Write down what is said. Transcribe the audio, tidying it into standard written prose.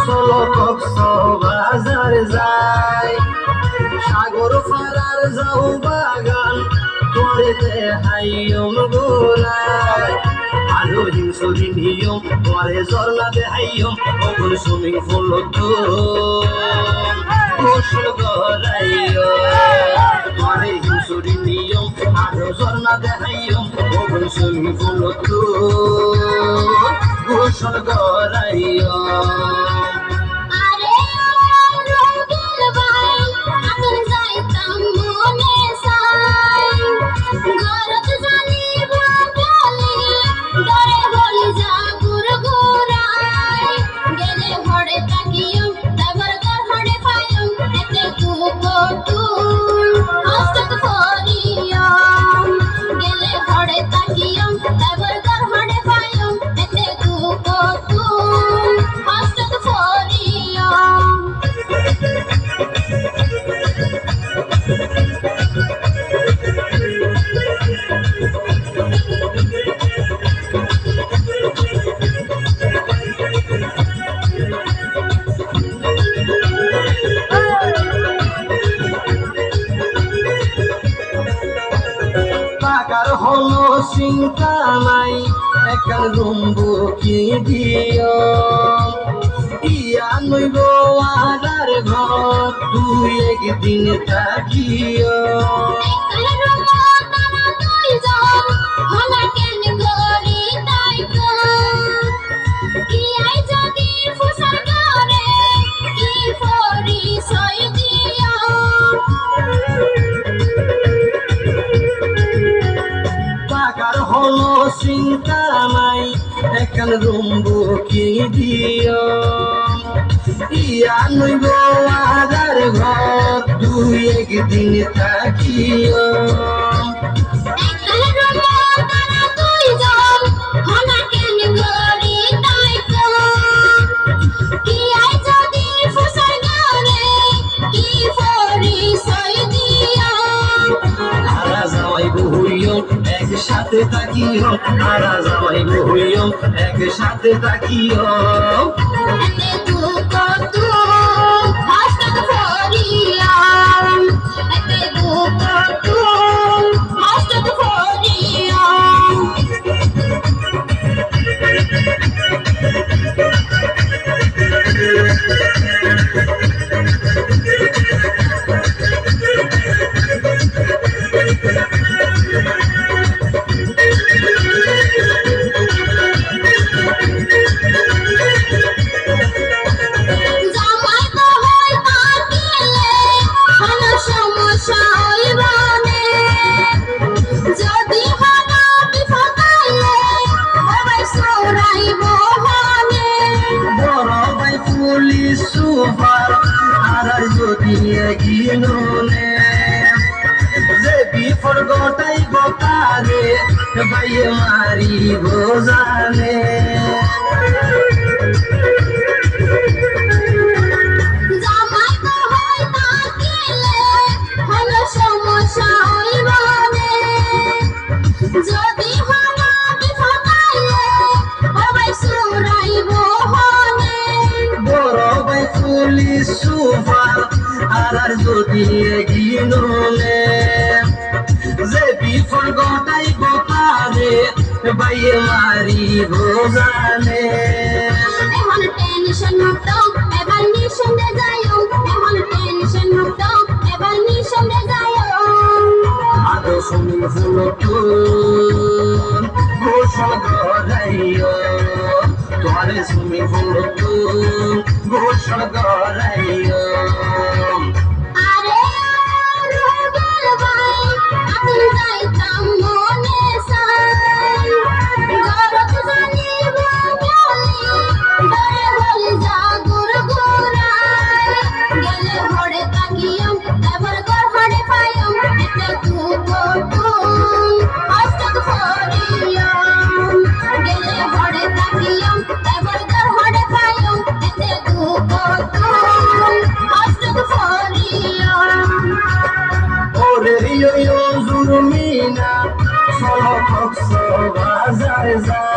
চলো কক্সবাজার যাই, সাগর পাড়ার যাও বাগান তোরেতে হাইয়ম গোলায়, আলো হিংসরি নিয়ম তোরে ঝর্ণা দেহাইয়ম ওগুন সুইমিং পুল তো গোসল করাইও, তোরে হিংসরি নিয়ম আলো ঝর্ণা দেহাইয়ম ওগুন সুইমিং পুল তো গোসল করাইও। টাকার হলো চিন্তা নাই, একান রুম্বু কি দিও, ইয়া নইব আদার ঘর তুই একদিন থাকিও। চিন্তা নাই একান রুম্বু কি দিও, ইয়া নইব আদার ঘর তুই একদিন থাকিও। একসাথে থাকিও আরা জামাই বহিও, একসাথে থাকিও। যে বিফল গোটাই গোটারে বাইয়ে মারি গোজানে, পুলিশ সুপার আর যদি এগিয়ে যে বিফল গোটাই গোটারে বাইয়ে মারি গোজানে। এখন টেনশন মুক্ত এবার নিঃসন্দেহে যাইও, এখন টেনশন মুক্ত এবার নিঃসন্দেহে যাইও। আদো সুমিং ফুল তো গোসল করাইও, তোরে সুমিং ফুল তো গোসল করাইও। Ever go hard if I am, if they do go to, I still for Nazrul Mina চলো কক্সবাজার যাই